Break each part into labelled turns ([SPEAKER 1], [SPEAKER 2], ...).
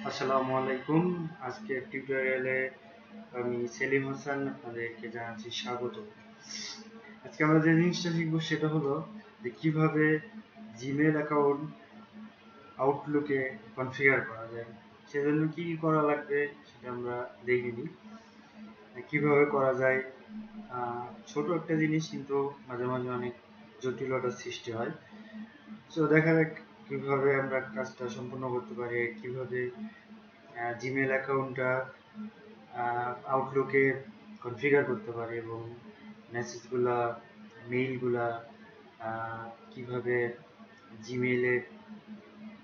[SPEAKER 1] আসসালামু আলাইকুম। আজকের টিউটোরিয়ালে আমি সেলিম হাসান আপনাদেরকে জানাচ্ছি স্বাগত। আজকে আমরা যে জিনিসটা শিখবো সেটা হলো যে কিভাবে জিমেল অ্যাকাউন্ট আউটলুকে কনফিগার করা যায়। সেজন্য কি কি করা লাগবে সেটা আমরা দেখে নিই। কিভাবে করা যায়, ছোট একটা জিনিস কিন্তু মাঝে মাঝে অনেক জটিলতার সৃষ্টি হয়। তো দেখা যাক কিভাবে আমরা কাজটা সম্পূর্ণ করতে পারি, কিভাবে জিমেল অ্যাকাউন্টটা আউটলুকে কনফিগার করতে পারি এবং মেসেজগুলা মেইলগুলা কিভাবে জিমেইলে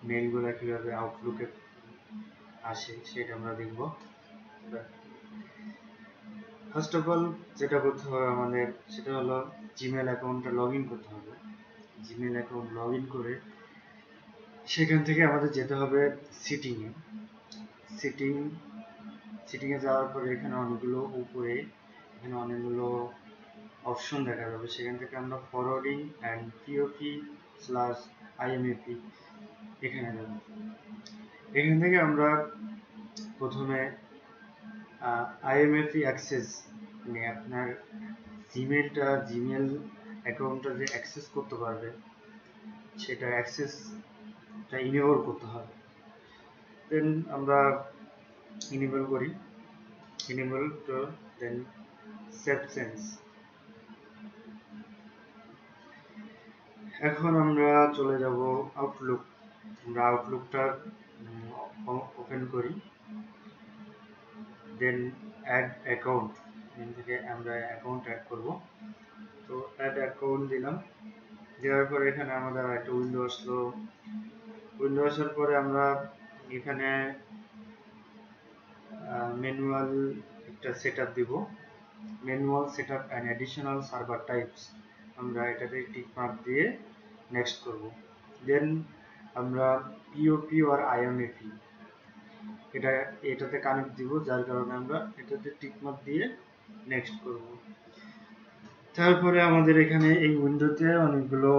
[SPEAKER 1] মেইলগুলা কিভাবে আউটলুকে আসে সেটা আমরা দেখব। ফার্স্ট অফ অল যেটা করতে হবে আমাদের সেটা হলো জিমেল অ্যাকাউন্টটা লগ ইন করতে হবে। জিমেল অ্যাকাউন্ট লগ ইন করে সেখান থেকে আমাদের যেতে হবে সিটিংয়ে। সিটিং সিটিংয়ে যাওয়ার পরে এখানে অনেকগুলো অপশন দেখা যাবে। সেখান থেকে আমরা forwarding and POP slash IMAP এখানে যাব। এখান থেকে আমরা প্রথমে আইএমএপি অ্যাক্সেস, মানে আপনার জিমেল অ্যাকাউন্টটা যে অ্যাক্সেস করতে পারবে সেটা অ্যাক্সেসটা ইনেবল করতে হবে। দেন আমরা ইনেবল করি, ইনেবল টু দেন সেভ চেঞ্জ। এখন আমরা চলে যাব আউটলুক। আমরা আউটলুকটা ওপেন করি, দেন অ্যাড অ্যাকাউন্ট, এখান থেকে আমরা অ্যাকাউন্ট অ্যাড করব। তো অ্যাড অ্যাকাউন্ট দিলাম, দেওয়ার পরে এখানে আমাদের একটা উইন্ডো আসলো। উইন্ডো আসার পরে আমরা এখানে ম্যানুয়াল একটা সেটআপ দিব, manual setup and additional server types. আমরা এটাতে টিক মার্ক দিয়ে নেক্সট করব। দেন আমরা পিওপি আর আইএমএপি এটাতে কানেক্ট দিব, যার কারণে আমরা এটাতে টিক মার্ক দিয়ে নেক্সট করব। তারপরে আমাদের এখানে এই উইন্ডোতে অনেকগুলো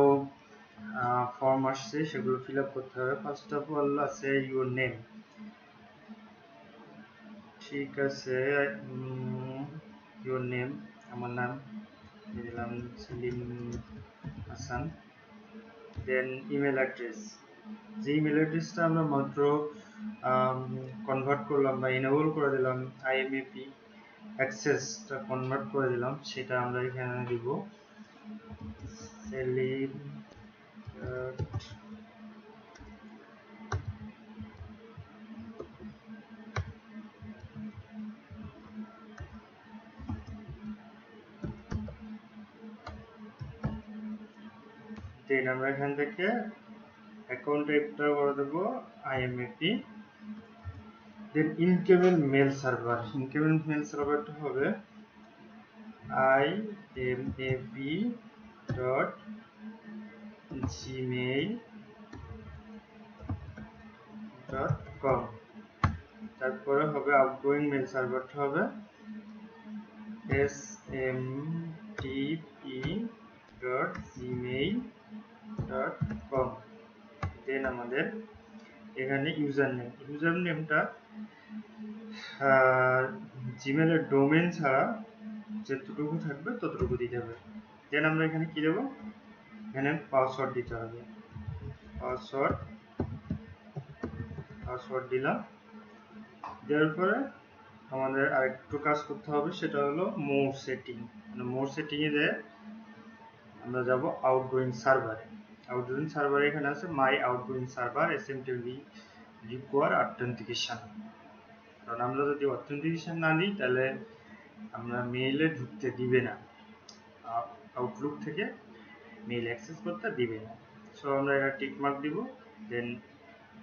[SPEAKER 1] ফর্ম আসছে, সেগুলো ফিল আপ করতে হবে। ফার্স্ট অফ অল আছে ইউর নেম। ঠিক আছে, ইউর নেম, আমার নাম দিলাম সেলিম হাসান। দেন ইমেল অ্যাড্রেস, যে ইমেল অ্যাড্রেসটা আমরা মাত্র কনভার্ট করলাম বা ইনেবল করে দিলাম, আইএমএপি অ্যাক্সেসটা কনভার্ট করে দিলাম, সেটা আমরা এখানে দিব সেলিম দেন আমরা এখান থেকে অ্যাকাউন্ট টাইপটা করে দেবো আইএমএপি। দেন ইনকেবল মেল সার্ভার, ইনকেবল মেল সার্ভারটা হবে imap.gmail.com। তারপরে হবে আউটগোয়িং মেল সার্ভারটা হবে smtp.gmail.com। দেন আমাদের এখানে ইউজার নেমটা জিমেলের ডোমেন ছাড়া যতটুকু থাকবে ততটুকু দিতে হবে। দেন আমরা এখানে কি দেবো, এখানে পাসওয়ার্ড দিতে হবে। পাসওয়ার্ড দিলাম। দেওয়ার পরে আমাদের আরেকটু কাজ করতে হবে, সেটা হলো মোর সেটিং। মানে মোর সেটিংয়ে যে আমরা যাব আউটগোয়িং সার্ভারে। আউটগোয়িং সার্ভারে এখানে আছে my outgoing server SMTP require authentication. কারণ আমরা যদি অথেন্টিকেশন না দিই তাহলে আমরা মেইলে ঢুকতে দিবে না, আউটলুক থেকে মেইল অ্যাক্সেস করতে দিবে না। সো আমরা এটা টিক মার্ক দিব। দেন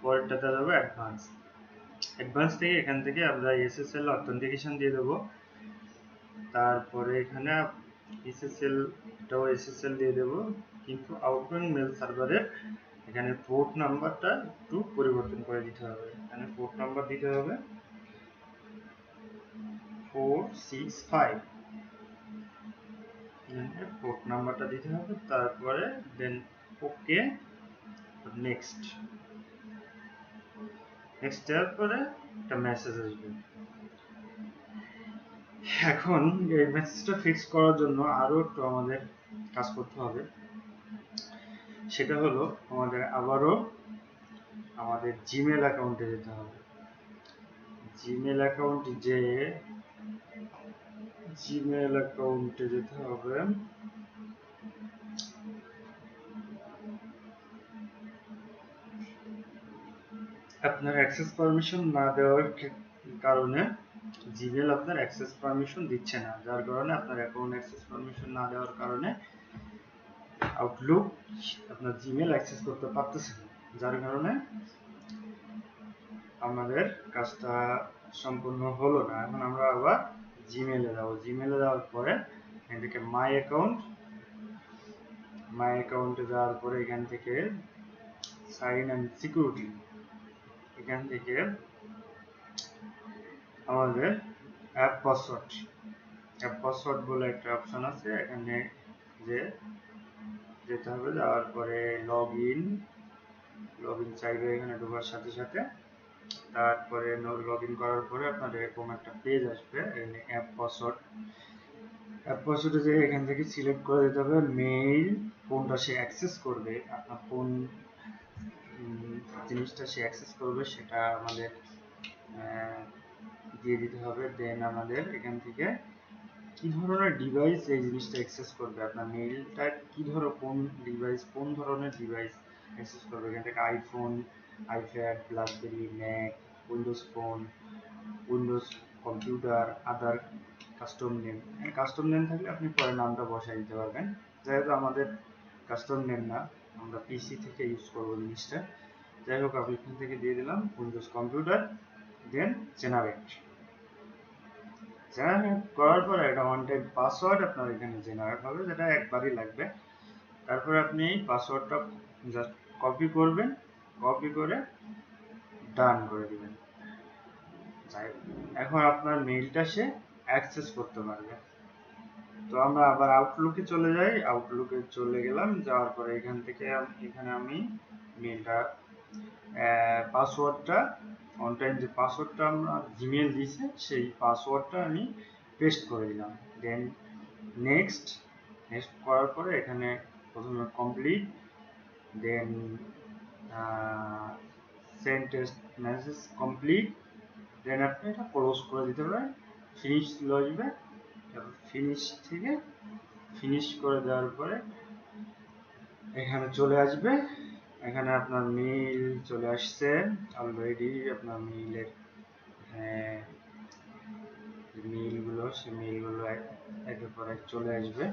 [SPEAKER 1] পরেরটাতে যাবো অ্যাডভান্স থেকে এখান থেকে আমরা এসএসএল অথেন্টিকেশন দিয়ে দেবো। তারপরে এখানে এসএসএল দিয়ে দেবো, কিন্তু আউটগোয়িং মেল সার্ভারের এখানে পোর্ট নাম্বারটা একটু পরিবর্তন করে দিতে হবে। এখানে পোর্ট নাম্বার দিতে হবে 465, পোর্ট নাম্বারটা দিতে হবে। তারপরে দেন ওকে, নেক্সট। নেক্সট দেওয়ার পরে একটা মেসেজ আসবে। এখন এই মেসেজটা ফিক্স করার জন্য আরো একটু আমাদের কাজ করতে হবে। সেটা হলো আমাদের আবারও আমাদের জিমেল অ্যাকাউন্টে যেতে হবে। জিমেল অ্যাকাউন্টে যেতে হবে। আপনার অ্যাক্সেস পারমিশন না দেওয়ার কারণে জিমেল আপনার অ্যাক্সেস পারমিশন দিচ্ছে না, যার কারণে আপনার অ্যাকাউন্ট অ্যাক্সেস পারমিশন না দেওয়ার কারণে আউটলুক আপনার জিমেল অ্যাক্সেস করতে পারতেছে না, যার কারণে আমাদের কাজটা সম্পূর্ণ হলো না। এখন আমরা আবার জিমেলে যাব। জিমেলে যাওয়ার পরে এখান থেকে মাই অ্যাকাউন্টে যাওয়ার পরে এখান থেকে সাইন অ্যান্ড সিকিউরিটি, এখান থেকে আমাদের অ্যাপ পাসওয়ার্ড বলে একটা অপশন আছে, এখানে যেতে হবে। যাওয়ার পরে লগ ইন চাইবে এখানে ঢোকার সাথে সাথে। তারপরে লগ ইন করার পরে আপনার এরকম একটা পেজ আসবে, এখানে অ্যাপ পাসওয়ার্ডে যে এখান থেকে সিলেক্ট করে দিতে হবে মেইল, কোনটা সে অ্যাক্সেস করবে, আপনার কোন জিনিসটা সে অ্যাক্সেস করবে সেটা আমাদের দিয়ে দিতে হবে। দেন আমাদের এখান থেকে কি ধরনের ডিভাইস এই জিনিসটা অ্যাক্সেস করবে, আপনার মেইলটা কোন ধরনের ডিভাইস অ্যাক্সেস করবে। এখান থেকে iPhone, iPad, BlackBerry, Mac, Windows phone, Windows computer, other custom name থাকলে আপনি পরে নামটা বসাই দিতে পারবেন। যেহেতু আমাদের কাস্টম নেম না, আমরা পিসি থেকে ইউজ করবো জিনিসটা, যাই হোক আমি এখান থেকে দিয়ে দিলাম উইন্ডোজ কম্পিউটার। দেন জেনারেট করার পরে একটা ওয়ান টাইম পাসওয়ার্ড আপনার এখানে জেনারেট হবে, যেটা একবারই লাগবে। তারপরে আপনি এই পাসওয়ার্ডটা জাস্ট কপি করবেন, কপি করে ডান করে দিবেন। এখন আপনার মেইলটা সে অ্যাক্সেস করতে পারবে। তো আমরা আবার আউটলুকে চলে যাই। আউটলুকে চলে গেলাম, যাওয়ার পরে এখানে আমি মেইলটা পাসওয়ার্ডটা অন টাইম যে পাসওয়ার্ডটা আমরা জিমেল দিয়েছে সেই পাসওয়ার্ডটা আমি পেস্ট করে দিলাম। দেন নেক্সট করার পরে এখানে প্রথমে complete, then send test message complete, then আপনি এটা ক্লোজ করে দিতে পারেন। ফিনিশ চলে আসবে, ফিনিশ করে দেওয়ার পরে এখানে চলে আসবে। এখানে আপনার মেইল চলে আসছে অলরেডি। আপনার মেইলের মেইলগুলো একের পর এক চলে আসবে।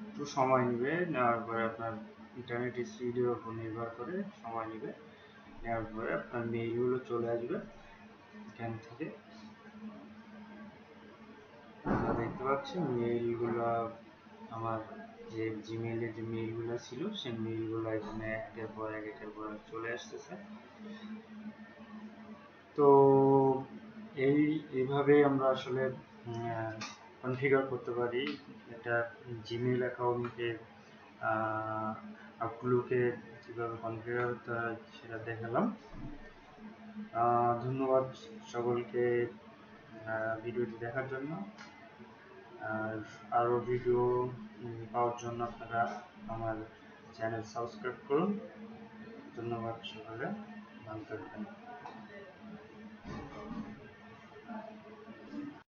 [SPEAKER 1] একটু সময় নেবে, নেওয়ার পরে আপনার ইন্টারনেট স্পিডের উপর নির্ভর করে সময় নেবে। নেওয়ার পরে আপনার মেইলগুলো চলে আসবে। এখান থেকে আমরা দেখতে পাচ্ছি মেইলগুলো, আমার যে জিমেইলে যে মেইলগুলো ছিল সেই মেইলগুলো এখানে একের পর এক চলে আসতেছে। তো এইভাবে আমরা আসলে কনফিগার করতে পারি এটা জিমেইল অ্যাকাউন্টে। আউটলুকে কীভাবে কনফিগার করতে হয় সেটা দেখালাম। ধন্যবাদ সকলকে ভিডিওটি দেখার জন্য। আর আরও ভিডিও পাওয়ার জন্য আপনারা আমার চ্যানেল সাবস্ক্রাইব করুন। ধন্যবাদ সকলে, ভালো থাকবেন।